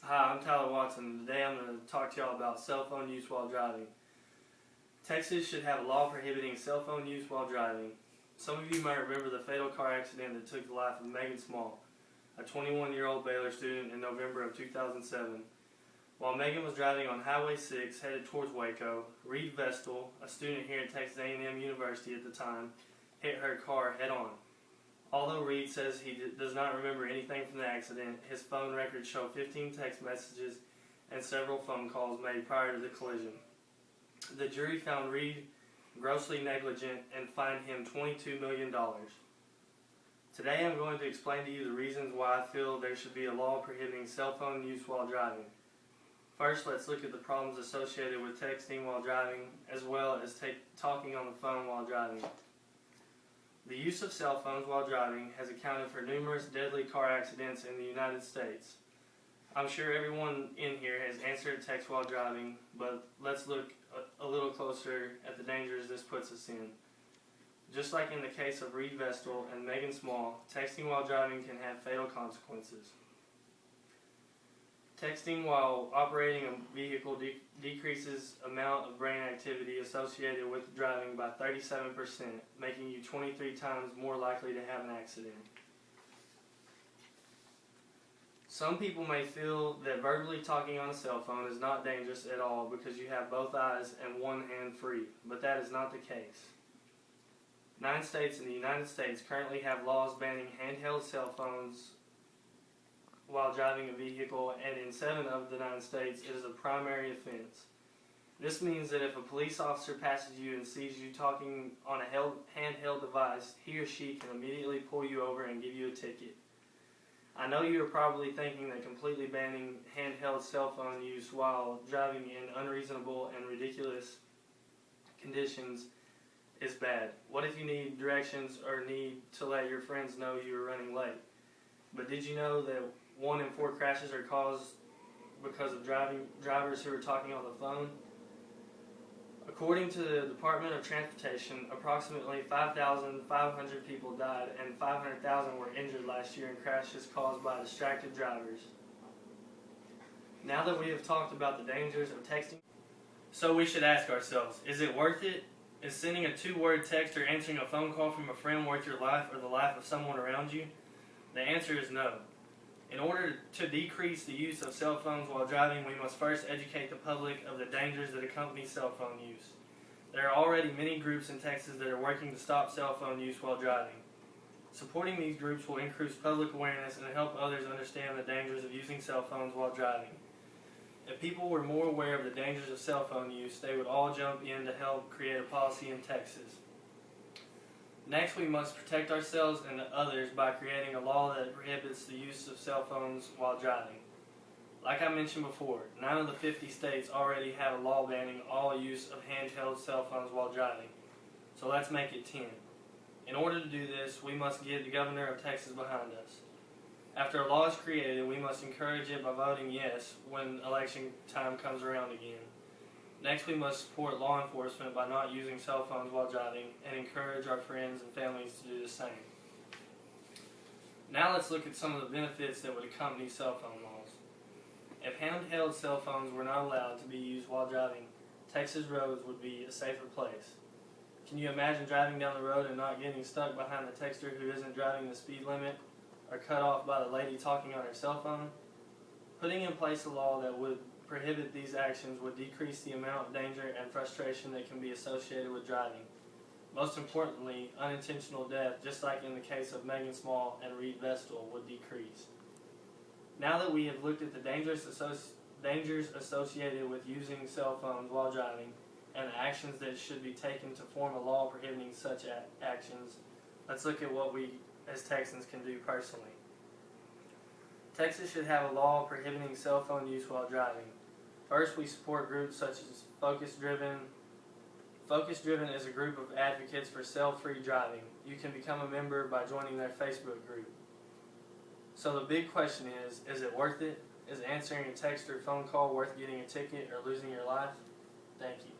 Hi, I'm Tyler Watson. Today I'm going to talk to y'all about cell phone use while driving. Texas should have a law prohibiting cell phone use while driving. Some of you might remember the fatal car accident that took the life of Megan Small, a 21-year-old Baylor student, in November of 2007. While Megan was driving on Highway 6 headed towards Waco, Reed Vestal, a student here at Texas A&M University at the time, hit her car head-on. Although Reed says he does not remember anything from the accident, his phone records show 15 text messages and several phone calls made prior to the collision. The jury found Reed grossly negligent and fined him $22 million. Today I'm going to explain to you the reasons why I feel there should be a law prohibiting cell phone use while driving. First, let's look at the problems associated with texting while driving, as well as talking on the phone while driving. The use of cell phones while driving has accounted for numerous deadly car accidents in the United States. I'm sure everyone in here has answered a text while driving, but let's look a little closer at the dangers this puts us in. Just like in the case of Reed Vestal and Megan Small, texting while driving can have fatal consequences. Texting while operating a vehicle decreases amount of brain activity associated with driving by 37%, making you 23 times more likely to have an accident. Some people may feel that verbally talking on a cell phone is not dangerous at all because you have both eyes and one hand free, but that is not the case. 9 states in the United States currently have laws banning handheld cell phones while driving a vehicle, and in 7 of the 9 states it is a primary offense. This means that if a police officer passes you and sees you talking on a handheld device, he or she can immediately pull you over and give you a ticket. I know you are probably thinking that completely banning handheld cell phone use while driving in unreasonable and ridiculous conditions is bad. What if you need directions or need to let your friends know you are running late? But did you know that 1 in 4 crashes are caused because of drivers who are talking on the phone? According to the Department of Transportation, approximately 5,500 people died and 500,000 were injured last year in crashes caused by distracted drivers. Now that we have talked about the dangers of texting, so we should ask ourselves, is it worth it? Is sending a 2-word text or answering a phone call from a friend worth your life or the life of someone around you? The answer is no. In order to decrease the use of cell phones while driving, we must first educate the public of the dangers that accompany cell phone use. There are already many groups in Texas that are working to stop cell phone use while driving. Supporting these groups will increase public awareness and help others understand the dangers of using cell phones while driving. If people were more aware of the dangers of cell phone use, they would all jump in to help create a policy in Texas. Next, we must protect ourselves and others by creating a law that prohibits the use of cell phones while driving. Like I mentioned before, 9 of the 50 states already have a law banning all use of handheld cell phones while driving. So let's make it 10. In order to do this, we must get the governor of Texas behind us. After a law is created, we must encourage it by voting yes when election time comes around again. Next, we must support law enforcement by not using cell phones while driving and encourage our friends and families to do the same. Now let's look at some of the benefits that would accompany cell phone laws. If handheld cell phones were not allowed to be used while driving, Texas roads would be a safer place. Can you imagine driving down the road and not getting stuck behind the texter who isn't driving the speed limit or cut off by the lady talking on her cell phone? Putting in place a law that would prohibit these actions would decrease the amount of danger and frustration that can be associated with driving. Most importantly, unintentional death, just like in the case of Megan Small and Reed Vestal, would decrease. Now that we have looked at the dangers associated with using cell phones while driving and the actions that should be taken to form a law prohibiting such actions, let's look at what we as Texans can do personally. Texas should have a law prohibiting cell phone use while driving. First, we support groups such as Focus Driven. Focus Driven is a group of advocates for cell-free driving. You can become a member by joining their Facebook group. So the big question is it worth it? Is answering a text or phone call worth getting a ticket or losing your life? Thank you.